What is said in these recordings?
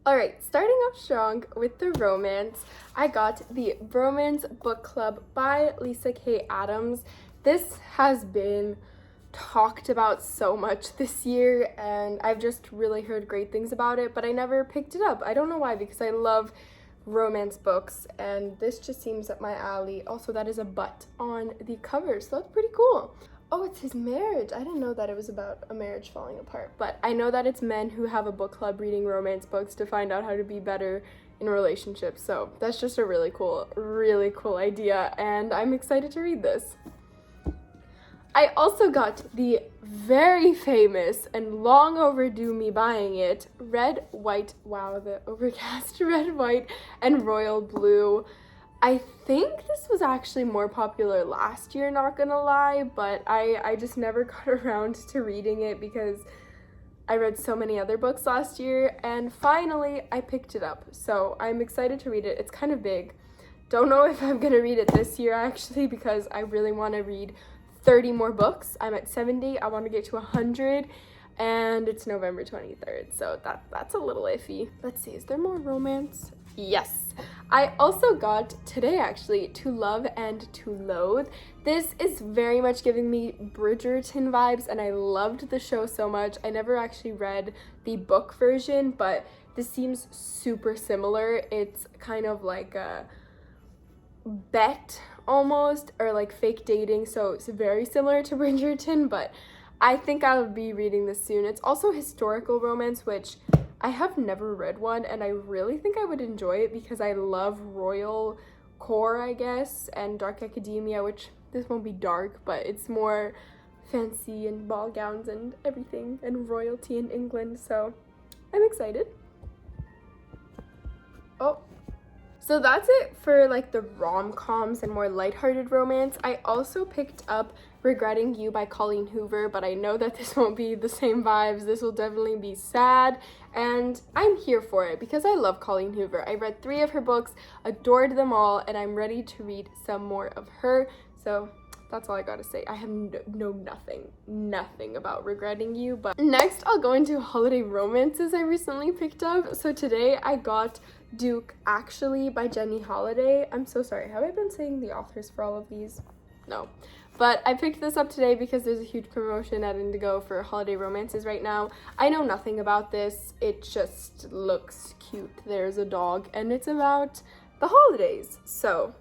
Alright, starting off strong with the romance, I got the Bromance book club by Lisa K. Adams. This has been talked about so much this year, and I've just really heard great things about it, but I never picked it up. I don't know why, because I love romance books, and this just seems up my alley. Also, that is a butt on the cover, so that's pretty cool. Oh, it's his marriage. I didn't know that it was about a marriage falling apart, but I know that it's men who have a book club reading romance books to find out how to be better in relationships. So that's just a really cool idea, and I'm excited to read this. I also got the very famous and long overdue me buying it, Red, White, wow, the overcast, Red, White, and Royal Blue. I think this was actually more popular last year, not gonna lie, but I just never got around to reading it because I read so many other books last year, and finally I picked it up. So I'm excited to read it. It's kind of big. Don't know if I'm gonna read it this year actually, because I really want to read 30 more books. I'm at 70, I want to get to 100, and it's November 23rd, so that's a little iffy. Let's see, is there more romance? Yes. I also got today actually To Love and to Loathe. This is very much giving me Bridgerton vibes, and I loved the show so much. I never actually read the book version, but this seems super similar. It's kind of like a bet almost, or like fake dating, so it's very similar to Bridgerton, but I think I'll be reading this soon. It's also historical romance, which I have never read one, and I really think I would enjoy it because I love royal core, I guess, and dark academia, which this won't be dark, but it's more fancy and ball gowns and everything and royalty in England, so I'm excited. Oh, so that's it for like the rom-coms and more lighthearted romance. I also picked up Regretting You by Colleen Hoover, but I know that this won't be the same vibes. This will definitely be sad, and I'm here for it because I love Colleen Hoover. I read 3 of her books, adored them all, and I'm ready to read some more of her. So that's all I gotta say. I have nothing about Regretting You. But next I'll go into holiday romances I recently picked up. So today I got Duke Actually by Jenny Holiday. I'm so sorry, have I been saying the authors for all of these? No. But I picked this up today because there's a huge promotion at Indigo for holiday romances right now. I know nothing about this, it just looks cute. There's a dog, and it's about the holidays, so.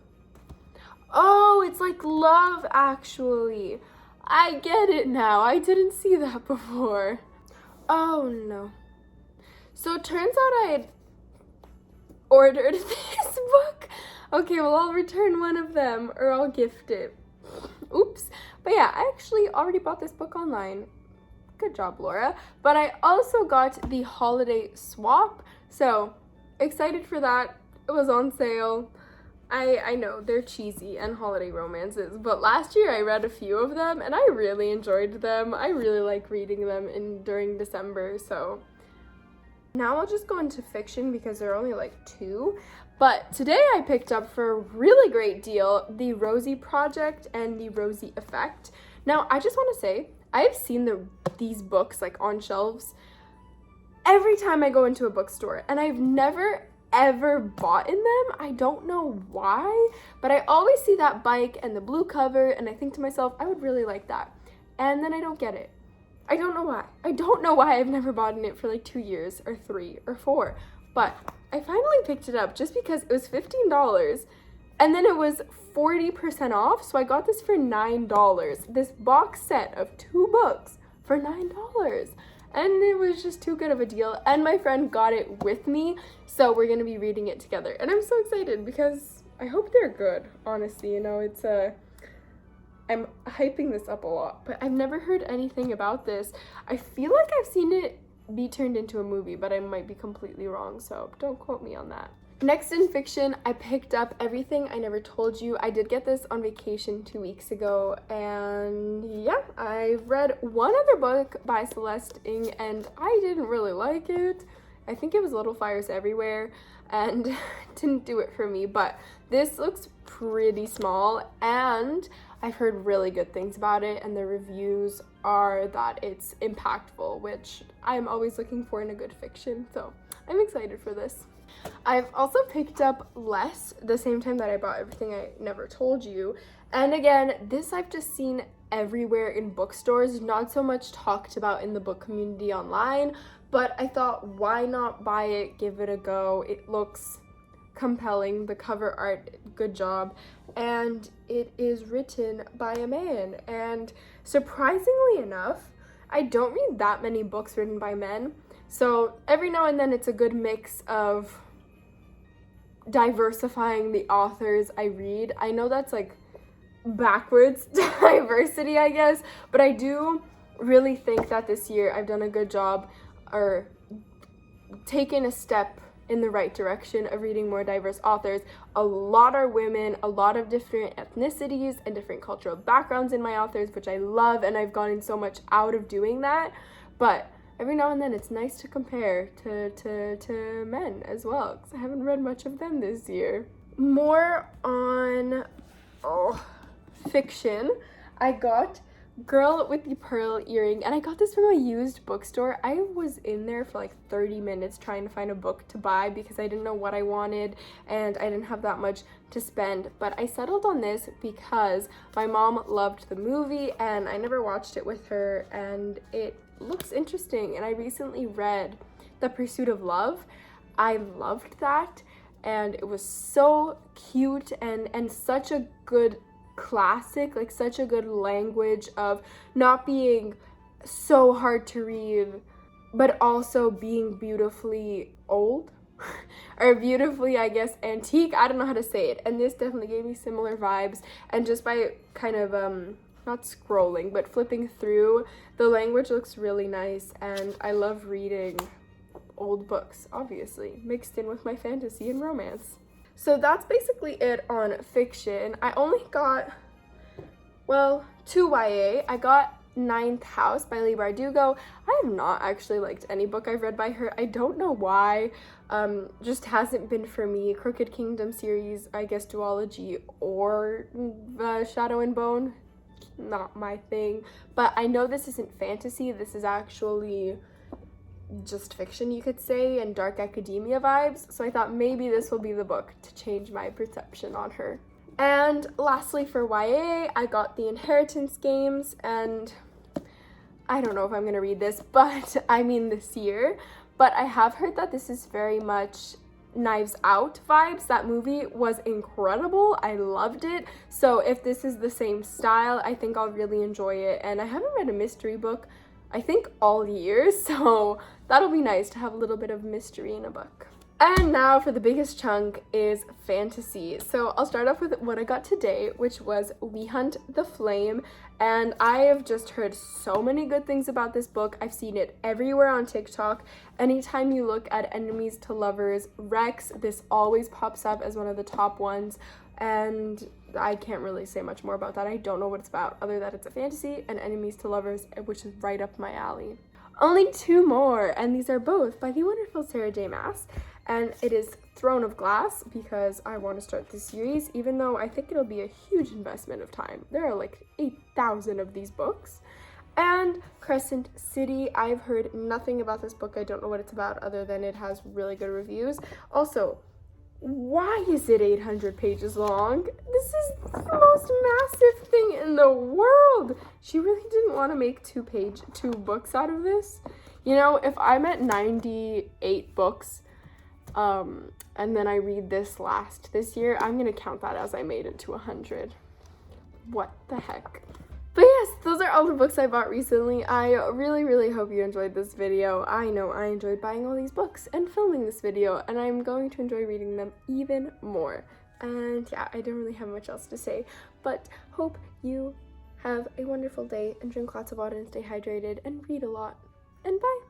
Oh, it's like Love Actually. I get it now. I didn't see that before. Oh no. So it turns out I had ordered this book. Okay, well, I'll return one of them, or I'll gift it. Oops. But yeah, I actually already bought this book online. Good job, Laura. But I also got the holiday swap, so excited for that. It was on sale. I know they're cheesy and holiday romances, but last year I read a few of them and I really enjoyed them. I really like reading them during December, so now I'll just go into fiction because there are only like 2. But today I picked up for a really great deal the Rosie Project and the Rosie Effect. Now I just want to say I've seen these books like on shelves every time I go into a bookstore, and I've never ever bought in them. I don't know why, but I always see that bike and the blue cover, and I think to myself, I would really like that, and then I don't get it. I don't know why. I don't know why I've never bought in it for like 2 years or 3 or 4, but I finally picked it up just because it was $15, and then it was 40% off, so I got this for $9. This box set of 2 books for $9. And it was just too good of a deal, and my friend got it with me, so we're gonna be reading it together, and I'm so excited because I hope they're good. Honestly, you know, I'm hyping this up a lot, but I've never heard anything about this. I feel like I've seen it be turned into a movie, but I might be completely wrong, so don't quote me on that. Next in fiction, I picked up Everything I Never Told You. I did get this on vacation 2 weeks ago, and yeah, I read one other book by Celeste Ng, and I didn't really like it. I think it was Little Fires Everywhere, and didn't do it for me, but this looks pretty small, and I've heard really good things about it, and the reviews are that it's impactful, which I'm always looking for in a good fiction, so I'm excited for this. I've also picked up Less the same time that I bought Everything I Never Told You. And again, this I've just seen everywhere in bookstores, not so much talked about in the book community online, but I thought, why not buy it, give it a go? It looks compelling, the cover art, good job, and it is written by a man. And surprisingly enough, I don't read that many books written by men, so every now and then it's a good mix of diversifying the authors I read. I know that's like backwards diversity, I guess, but I do really think that this year I've done a good job or taken a step in the right direction of reading more diverse authors. A lot are women, a lot of different ethnicities and different cultural backgrounds in my authors, which I love, and I've gotten so much out of doing that. But every now and then it's nice to compare to men as well, because I haven't read much of them this year. More on fiction. I got Girl with the Pearl Earring, and I got this from a used bookstore. I was in there for like 30 minutes trying to find a book to buy because I didn't know what I wanted and I didn't have that much to spend, but I settled on this because my mom loved the movie and I never watched it with her, and it looks interesting. And I recently read The Pursuit of Love. I loved that, and it was so cute and such a good classic, like such a good language of not being so hard to read but also being beautifully old or beautifully, I guess, antique. I don't know how to say it, and this definitely gave me similar vibes. And just by kind of not scrolling but flipping through, the language looks really nice, and I love reading old books, obviously mixed in with my fantasy and romance. So that's basically it on fiction. I only got, well, 2 YA. I got Ninth House by Leigh Bardugo. I have not actually liked any book I've read by her. I don't know why. Just hasn't been for me. Crooked Kingdom series, I guess, duology, or Shadow and Bone, not my thing. But I know this isn't fantasy. This is actually just fiction, you could say, and dark academia vibes, so I thought maybe this will be the book to change my perception on her. And lastly, for YA, I got The Inheritance Games, and I don't know if I'm gonna read this, but I mean this year, but I have heard that this is very much Knives Out vibes. That movie was incredible. I loved it. So if this is the same style, I think I'll really enjoy it. And I haven't read a mystery book, I think, all year, so that'll be nice to have a little bit of mystery in a book. And now for the biggest chunk is fantasy. So I'll start off with what I got today, which was We Hunt the Flame, and I have just heard so many good things about this book. I've seen it everywhere on TikTok. Anytime you look at enemies to lovers Rex, this always pops up as one of the top ones, and I can't really say much more about that. I don't know what it's about, other than it's a fantasy and enemies to lovers, which is right up my alley. Only 2 more, and these are both by the wonderful Sarah J. Maas, and it is Throne of Glass, because I want to start this series, even though I think it'll be a huge investment of time. There are like 8,000 of these books. And Crescent City, I've heard nothing about this book. I don't know what it's about, other than it has really good reviews. Also, why is it 800 pages long? This is the most massive thing in the world. She really didn't want to make 2 books out of this. You know, if I'm at 98 books, and then I read this year, I'm gonna count that as I made it to 100. What the heck? But yes, those are all the books I bought recently. I really hope you enjoyed this video. I know I enjoyed buying all these books and filming this video, and I'm going to enjoy reading them even more. And yeah, I don't really have much else to say, but hope you have a wonderful day and drink lots of water and stay hydrated and read a lot. And bye!